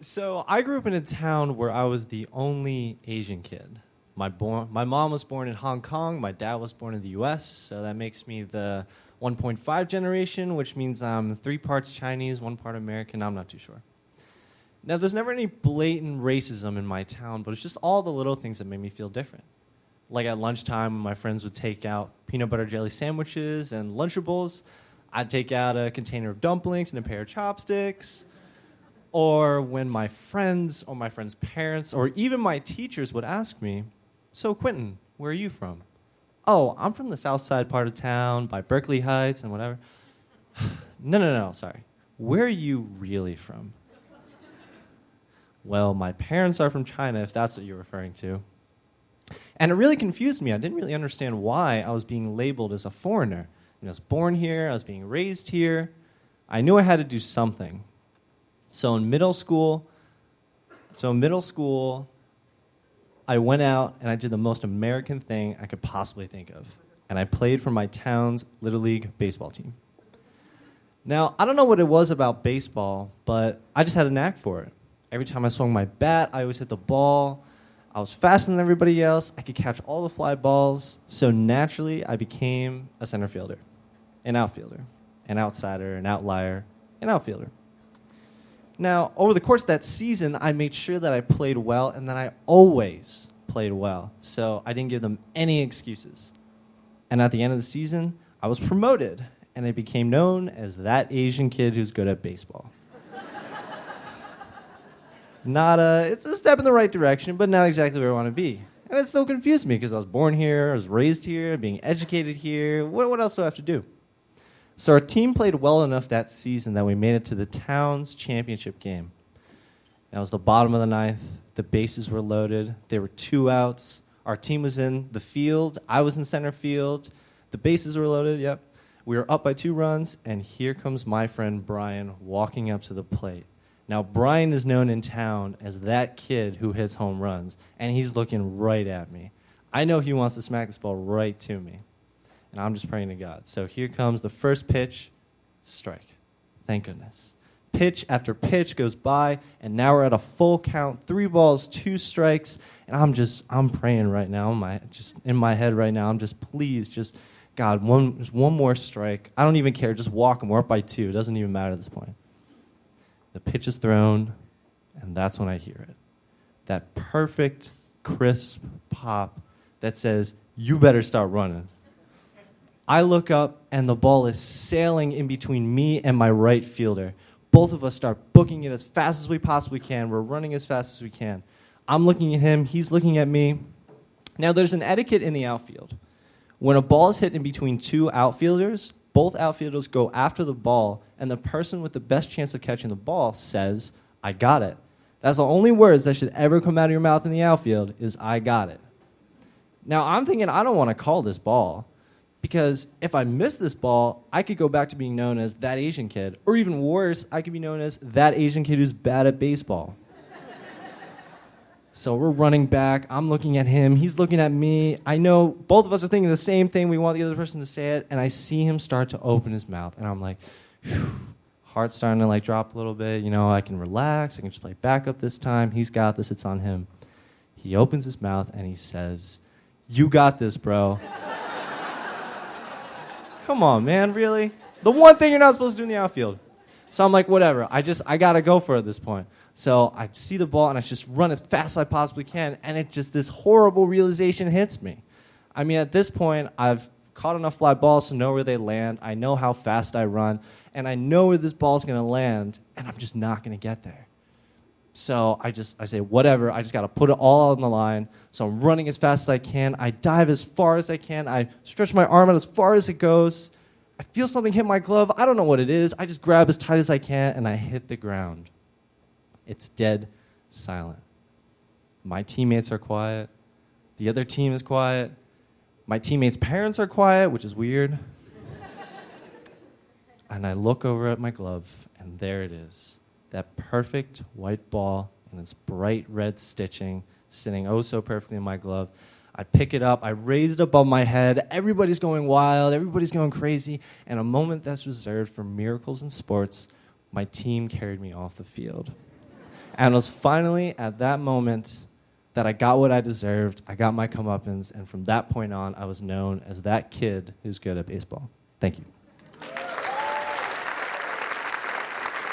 So I grew up in a town where I was the only Asian kid. My mom was born in Hong Kong. My dad was born in the U.S., so that makes me the 1.5 generation, which means I'm 3 parts Chinese, 1 part American. I'm not too sure. Now, there's never any blatant racism in my town, but it's just all the little things that made me feel different. Like at lunchtime, when my friends would take out peanut butter jelly sandwiches and Lunchables, I'd take out a container of dumplings and a pair of chopsticks. Or when my friends or my friends' parents or even my teachers would ask me, "So, Quentin, where are you from?" "Oh, I'm from the south side part of town by Berkeley Heights and whatever." No, sorry. Where are you really from? "Well, my parents are from China, if that's what you're referring to." And it really confused me. I didn't really understand why I was being labeled as a foreigner. I was born here, I was being raised here. I knew I had to do something. So in middle school, I went out and I did the most American thing I could possibly think of. And I played for my town's Little League baseball team. Now, I don't know what it was about baseball, but I just had a knack for it. Every time I swung my bat, I always hit the ball. I was faster than everybody else. I could catch all the fly balls. So naturally, I became a center fielder, an outfielder, an outsider, an outlier, an outfielder. Now, over the course of that season, I made sure that I played well and that I always played well. So I didn't give them any excuses. And at the end of the season, I was promoted, and I became known as that Asian kid who's good at baseball. It's a step in the right direction, but not exactly where I want to be. And it still confused me because I was born here, I was raised here, being educated here. What else do I have to do? So our team played well enough that season that we made it to the town's championship game. That was the bottom of the ninth. The bases were loaded. There were 2 outs. Our team was in the field. I was in center field. The bases were loaded, yep. We were up by 2 runs, and here comes my friend Brian walking up to the plate. Now, Brian is known in town as that kid who hits home runs, and he's looking right at me. I know he wants to smack this ball right to me. And I'm just praying to God. So here comes the first pitch, strike. Thank goodness. Pitch after pitch goes by, and now we're at a full count, 3 balls, 2 strikes, and I'm praying right now. Just in my head right now, I'm just, please, just, God, just one more strike. I don't even care. Just walk him. We're up by 2. It doesn't even matter at this point. The pitch is thrown, and that's when I hear it. That perfect, crisp pop that says, "You better start running." I look up, and the ball is sailing in between me and my right fielder. Both of us start booking it as fast as we possibly can. We're running as fast as we can. I'm looking at him. He's looking at me. Now, there's an etiquette in the outfield. When a ball is hit in between 2 outfielders, both outfielders go after the ball, and the person with the best chance of catching the ball says, "I got it." That's the only words that should ever come out of your mouth in the outfield is, "I got it." Now, I'm thinking I don't want to call this ball. Because if I miss this ball, I could go back to being known as that Asian kid. Or even worse, I could be known as that Asian kid who's bad at baseball. So we're running back. I'm looking at him. He's looking at me. I know both of us are thinking the same thing. We want the other person to say it. And I see him start to open his mouth. And I'm like, phew, heart's starting to drop a little bit. I can relax. I can just play backup this time. He's got this. It's on him. He opens his mouth and he says, "You got this, bro." Come on, man, really? The one thing you're not supposed to do in the outfield. So I'm like, whatever. I got to go for it at this point. So I see the ball, and I just run as fast as I possibly can, and this horrible realization hits me. I mean, at this point, I've caught enough fly balls to know where they land. I know how fast I run, and I know where this ball's going to land, and I'm just not going to get there. So I say, whatever, I just got to put it all on the line. So I'm running as fast as I can. I dive as far as I can. I stretch my arm out as far as it goes. I feel something hit my glove. I don't know what it is. I just grab as tight as I can, and I hit the ground. It's dead silent. My teammates are quiet. The other team is quiet. My teammates' parents are quiet, which is weird. And I look over at my glove, and there it is. That perfect white ball and its bright red stitching sitting oh so perfectly in my glove. I pick it up. I raise it above my head. Everybody's going wild. Everybody's going crazy. And a moment that's reserved for miracles in sports, my team carried me off the field. And it was finally at that moment that I got what I deserved. I got my comeuppance, and from that point on, I was known as that kid who's good at baseball. Thank you.